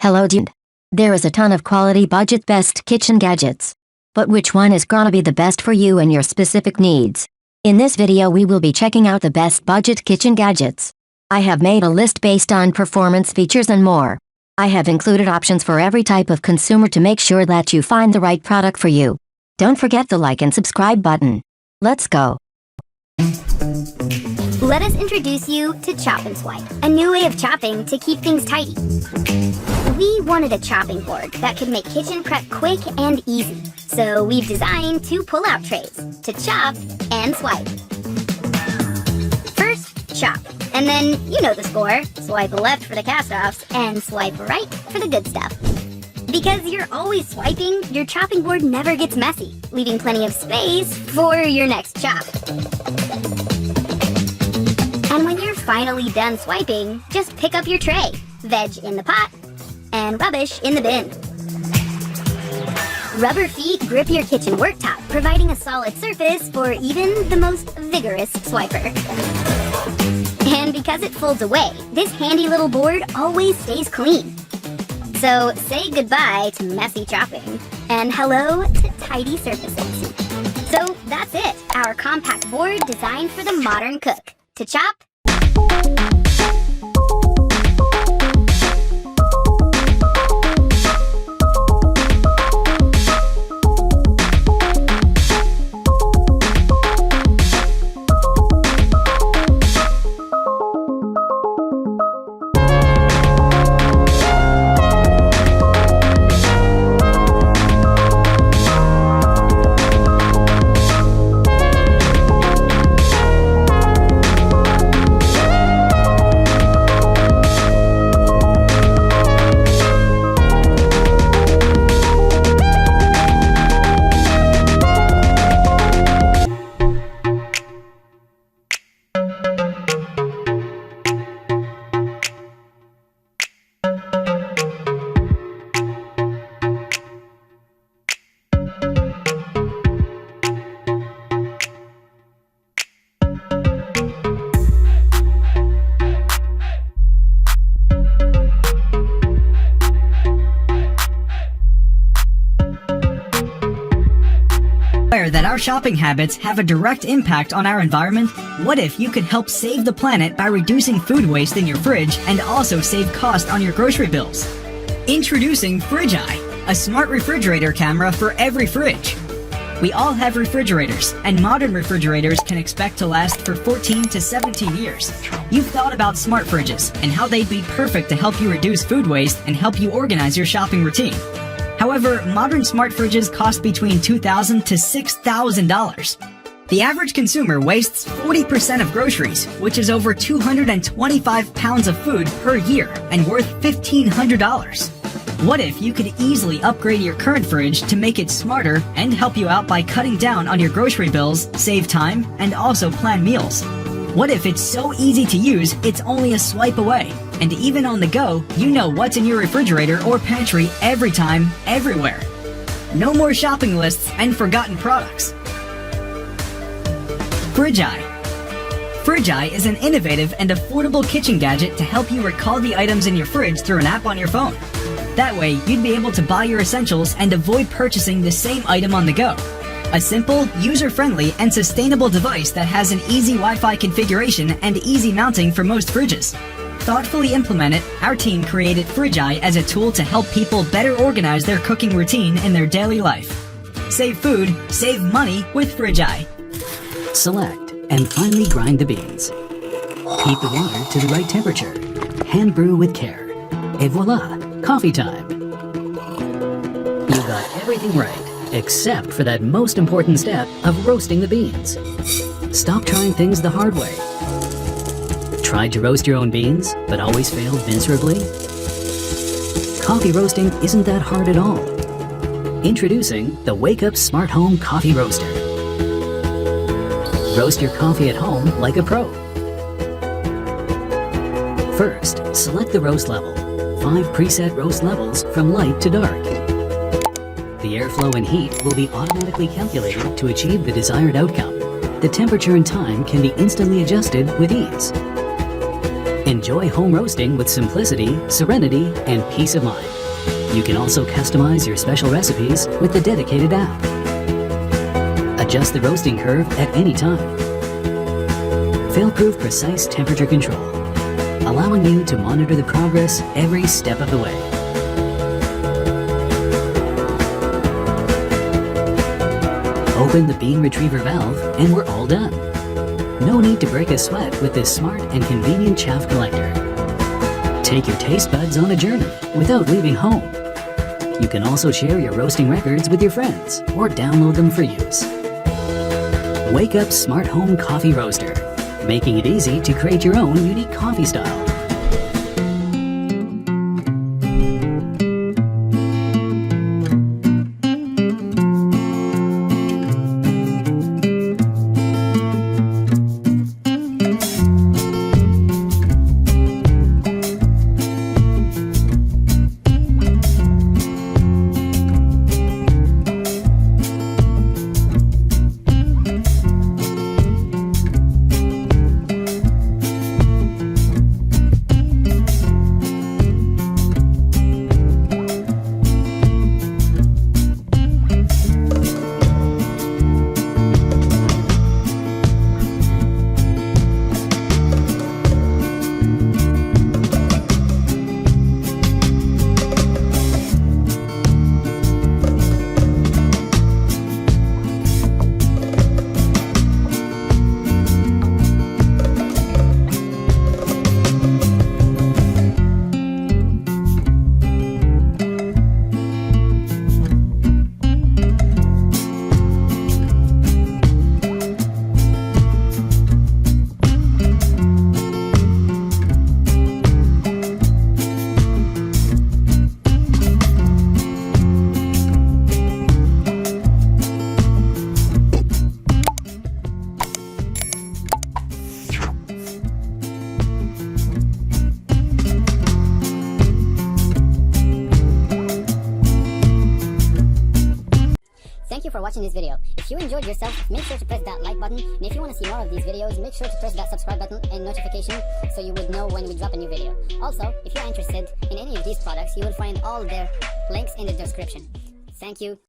Hello dude. There is a ton of quality budget best kitchen gadgets. But which one is gonna be the best for you and your specific needs? In this video we will be checking out the best budget kitchen gadgets. I have made a list based on performance, features and more. I have included options for every type of consumer to make sure that you find the right product for you. Don't forget the like and subscribe button. Let's go. Let us introduce you to Chop and Swipe, a new way of chopping to keep things tidy. We wanted a chopping board that could make kitchen prep quick and easy, so we've designed two pull-out trays to chop and swipe. First, chop, and then you know the score. Swipe left for the cast-offs, and swipe right for the good stuff. Because you're always swiping, your chopping board never gets messy, leaving plenty of space for your next chop. And when you're finally done swiping, just pick up your tray, veg in the pot, and rubbish in the bin. Rubber feet grip your kitchen worktop, providing a solid surface for even the most vigorous swiper. And because it folds away, this handy little board always stays clean. So say goodbye to messy chopping, and hello to tidy surfaces. So that's it, our compact board designed for the modern cook. To chop, Aware that our shopping habits have a direct impact on our environment? What if you could help save the planet by reducing food waste in your fridge and also save cost on your grocery bills? Introducing Fridge Eye, a smart refrigerator camera for every fridge. We all have refrigerators, and modern refrigerators can expect to last for 14 to 17 years. You've thought about smart fridges and how they'd be perfect to help you reduce food waste and help you organize your shopping routine. However, modern smart fridges cost between $2,000 to $6,000. The average consumer wastes 40% of groceries, which is over 225 pounds of food per year and worth $1,500. What if you could easily upgrade your current fridge to make it smarter and help you out by cutting down on your grocery bills, save time, and also plan meals? What if it's so easy to use, it's only a swipe away? And even on the go, you know what's in your refrigerator or pantry every time, everywhere. No more shopping lists and forgotten products. Fridge Eye. Fridge Eye is an innovative and affordable kitchen gadget to help you recall the items in your fridge through an app on your phone. That way, you'd be able to buy your essentials and avoid purchasing the same item on the go. A simple, user-friendly, and sustainable device that has an easy Wi-Fi configuration and easy mounting for most fridges. Thoughtfully implemented, our team created Fridge Eye as a tool to help people better organize their cooking routine in their daily life. Save food, save money with Fridge Eye. Select and finely grind the beans. Heat the water to the right temperature. Hand brew with care. Et voila, coffee time. You got everything right, except for that most important step of roasting the beans. Stop trying things the hard way. Tried to roast your own beans, but always failed miserably? Coffee roasting isn't that hard at all. Introducing the Wake Up Smart Home Coffee Roaster. Roast your coffee at home like a pro. First, select the roast level. 5 preset roast levels from light to dark. The airflow and heat will be automatically calculated to achieve the desired outcome. The temperature and time can be instantly adjusted with ease. Enjoy home roasting with simplicity, serenity, and peace of mind. You can also customize your special recipes with the dedicated app. Adjust the roasting curve at any time. Fail-proof precise temperature control, allowing you to monitor the progress every step of the way. Open the bean retriever valve and we're all done. No need to break a sweat with this smart and convenient chaff collector. Take your taste buds on a journey without leaving home. You can also share your roasting records with your friends or download them for use. Wake Up Smart Home Coffee Roaster, making it easy to create your own unique coffee style. Thank you for watching this video. If you enjoyed yourself, make sure to press that like button, and if you want to see more of these videos, make sure to press that subscribe button and notification so you would know when we drop a new video. Also, if you're interested in any of these products, you will find all their links in the description. Thank you.